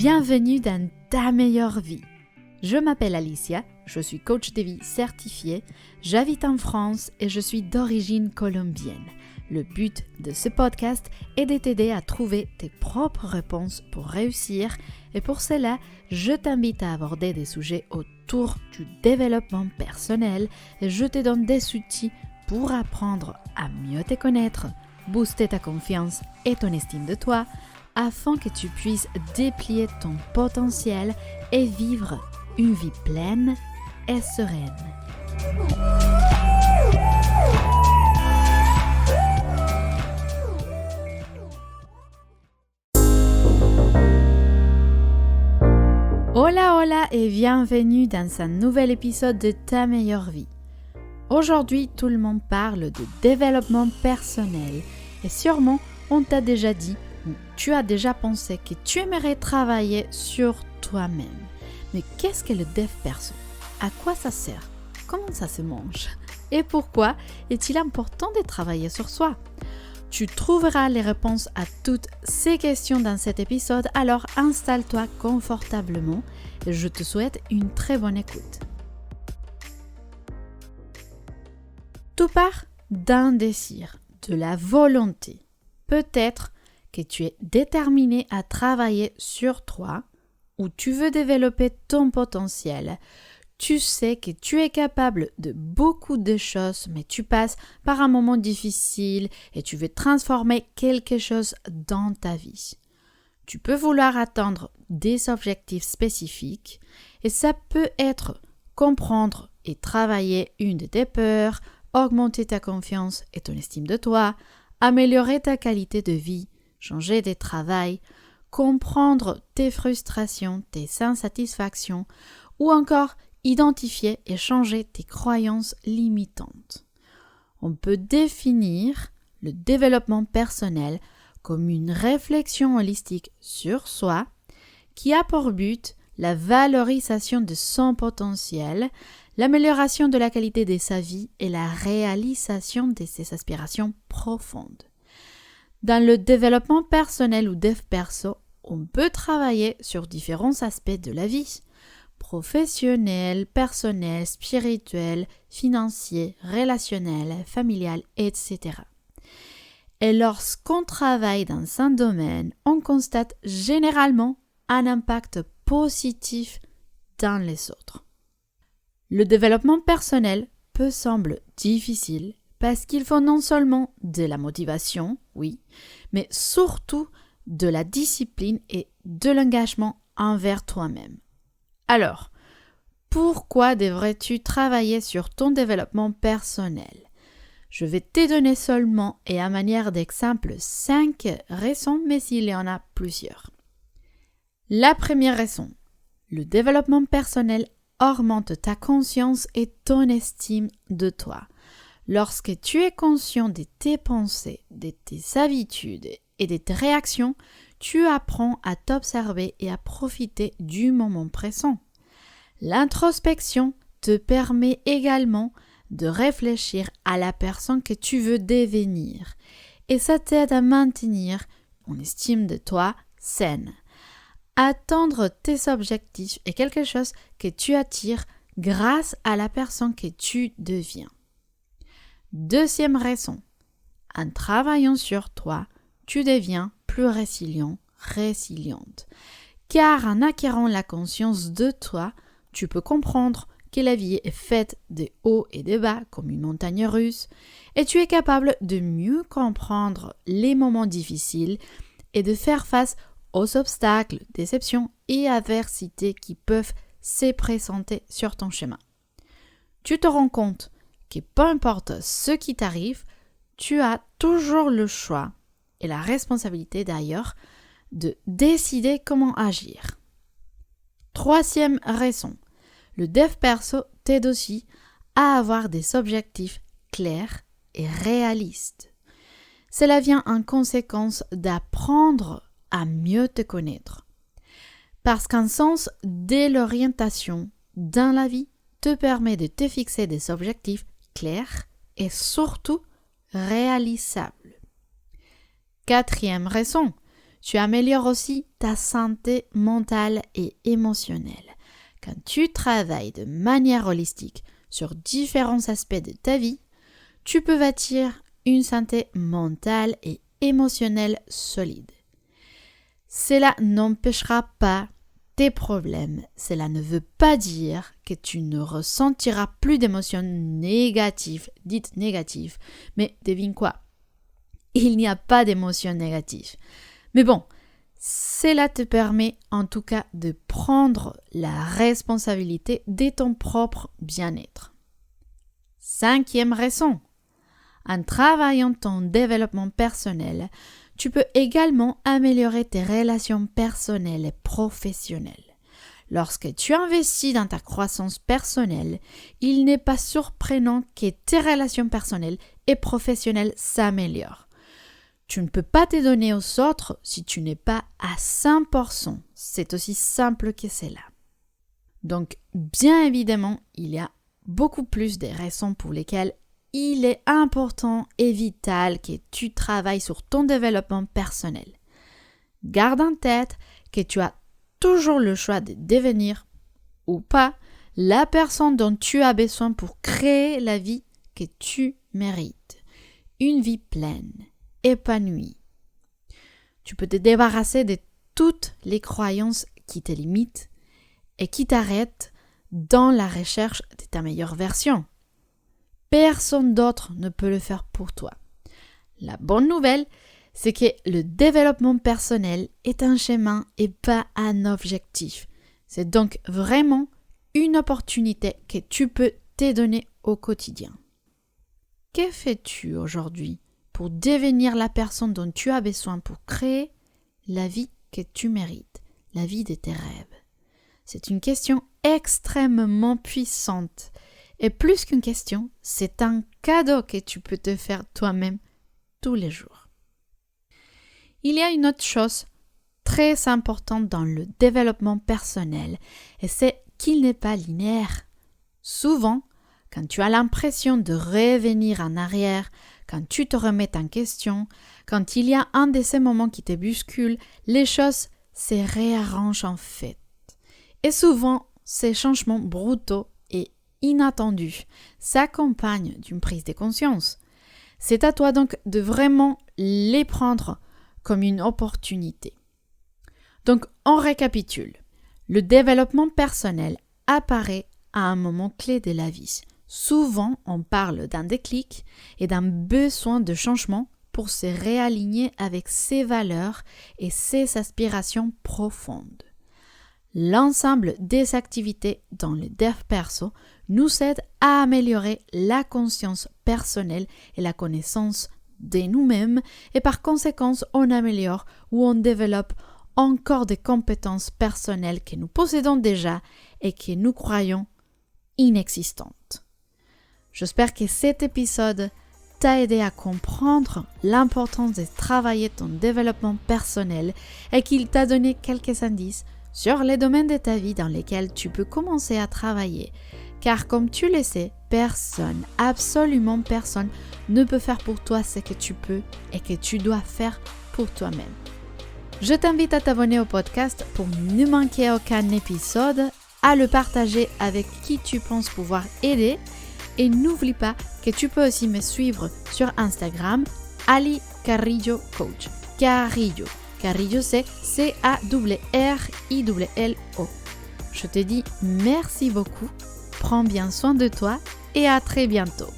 Bienvenue dans ta meilleure vie. Je m'appelle Alicia, je suis coach de vie certifiée, j'habite en France et je suis d'origine colombienne. Le but de ce podcast est de t'aider à trouver tes propres réponses pour réussir et pour cela, je t'invite à aborder des sujets autour du développement personnel et je te donne des outils pour apprendre à mieux te connaître, booster ta confiance et ton estime de toi afin que tu puisses déplier ton potentiel et vivre une vie pleine et sereine. Hola et bienvenue dans un nouvel épisode de Ta meilleure vie. Aujourd'hui, tout le monde parle de développement personnel et sûrement on t'a déjà dit ou tu as déjà pensé que tu aimerais travailler sur toi-même. Mais qu'est-ce que le dev perso? À quoi ça sert? Comment ça se mange? Et pourquoi est-il important de travailler sur soi? Tu trouveras les réponses à toutes ces questions dans cet épisode, alors installe-toi confortablement et je te souhaite une très bonne écoute. Tout part d'un désir, de la volonté. Peut-être que tu es déterminé à travailler sur toi ou tu veux développer ton potentiel. Tu sais que tu es capable de beaucoup de choses, mais tu passes par un moment difficile et tu veux transformer quelque chose dans ta vie. Tu peux vouloir atteindre des objectifs spécifiques et ça peut être comprendre et travailler une de tes peurs, augmenter ta confiance et ton estime de toi, améliorer ta qualité de vie, changer de travail, comprendre tes frustrations, tes insatisfactions ou encore identifier et changer tes croyances limitantes. On peut définir le développement personnel comme une réflexion holistique sur soi qui a pour but la valorisation de son potentiel, l'amélioration de la qualité de sa vie et la réalisation de ses aspirations profondes. Dans le développement personnel ou dev perso, on peut travailler sur différents aspects de la vie, professionnel, personnel, spirituel, financier, relationnel, familial, etc. Et lorsqu'on travaille dans un domaine, on constate généralement un impact positif dans les autres. Le développement personnel peut sembler difficile parce qu'il faut non seulement de la motivation, oui, mais surtout de la discipline et de l'engagement envers toi-même. Alors, pourquoi devrais-tu travailler sur ton développement personnel? Je vais te donner seulement et à manière d'exemple 5 raisons, mais il y en a plusieurs. La première raison, le développement personnel augmente ta conscience et ton estime de toi. Lorsque tu es conscient de tes pensées, de tes habitudes et de tes réactions, tu apprends à t'observer et à profiter du moment présent. L'introspection te permet également de réfléchir à la personne que tu veux devenir et ça t'aide à maintenir une estime de toi saine. Atteindre tes objectifs est quelque chose que tu attires grâce à la personne que tu deviens. Deuxième raison, en travaillant sur toi, tu deviens plus résiliente. Car en acquérant la conscience de toi, tu peux comprendre que la vie est faite de hauts et de bas comme une montagne russe et tu es capable de mieux comprendre les moments difficiles et de faire face aux obstacles, déceptions et adversités qui peuvent se présenter sur ton chemin. Tu te rends compte que peu importe ce qui t'arrive, tu as toujours le choix et la responsabilité d'ailleurs de décider comment agir. Troisième raison, le dev perso t'aide aussi à avoir des objectifs clairs et réalistes. Cela vient en conséquence d'apprendre à mieux te connaître. Parce qu'un sens de l'orientation dans la vie te permet de te fixer des objectifs clairs et surtout réalisables. Quatrième raison, tu améliores aussi ta santé mentale et émotionnelle. Quand tu travailles de manière holistique sur différents aspects de ta vie, tu peux bâtir une santé mentale et émotionnelle solide. Cela n'empêchera pas tes problèmes. Cela ne veut pas dire que tu ne ressentiras plus d'émotions négatives, dites négatives. Mais devine quoi? Il n'y a pas d'émotions négatives. Mais bon, cela te permet en tout cas de prendre la responsabilité de ton propre bien-être. 5e raison. En travaillant ton développement personnel, tu peux également améliorer tes relations personnelles et professionnelles. Lorsque tu investis dans ta croissance personnelle, il n'est pas surprenant que tes relations personnelles et professionnelles s'améliorent. Tu ne peux pas te donner aux autres si tu n'es pas à 100%. C'est aussi simple que cela. Donc, bien évidemment, il y a beaucoup plus de raisons pour lesquelles il est important et vital que tu travailles sur ton développement personnel. Garde en tête que tu as toujours le choix de devenir ou pas la personne dont tu as besoin pour créer la vie que tu mérites. Une vie pleine, épanouie. Tu peux te débarrasser de toutes les croyances qui te limitent et qui t'arrêtent dans la recherche de ta meilleure version. Personne d'autre ne peut le faire pour toi. La bonne nouvelle, c'est que le développement personnel est un chemin et pas un objectif. C'est donc vraiment une opportunité que tu peux te donner au quotidien. Que fais-tu aujourd'hui pour devenir la personne dont tu as besoin pour créer la vie que tu mérites, la vie de tes rêves? C'est une question extrêmement puissante. Et plus qu'une question, c'est un cadeau que tu peux te faire toi-même tous les jours. Il y a une autre chose très importante dans le développement personnel, et c'est qu'il n'est pas linéaire. Souvent, quand tu as l'impression de revenir en arrière, quand tu te remets en question, quand il y a un de ces moments qui te bousculent, les choses se réarrangent en fait. Et souvent, ces changements brutaux et inattendus s'accompagnent d'une prise de conscience. C'est à toi donc de vraiment les prendre comme une opportunité. Donc, on récapitule. Le développement personnel apparaît à un moment clé de la vie. Souvent, on parle d'un déclic et d'un besoin de changement pour se réaligner avec ses valeurs et ses aspirations profondes. L'ensemble des activités dans le dev perso nous aide à améliorer la conscience personnelle et la connaissance de nous-mêmes et par conséquent, on améliore ou on développe encore des compétences personnelles que nous possédons déjà et que nous croyons inexistantes. J'espère que cet épisode t'a aidé à comprendre l'importance de travailler ton développement personnel et qu'il t'a donné quelques indices sur les domaines de ta vie dans lesquels tu peux commencer à travailler. Car comme tu le sais, personne, absolument personne, ne peut faire pour toi ce que tu peux et que tu dois faire pour toi-même. Je t'invite à t'abonner au podcast pour ne manquer aucun épisode, à le partager avec qui tu penses pouvoir aider et n'oublie pas que tu peux aussi me suivre sur Instagram, Ali Carrillo Coach. Carrillo, c'est C-A-R-R-I-L-L-O. Je te dis merci beaucoup, prends bien soin de toi et à très bientôt.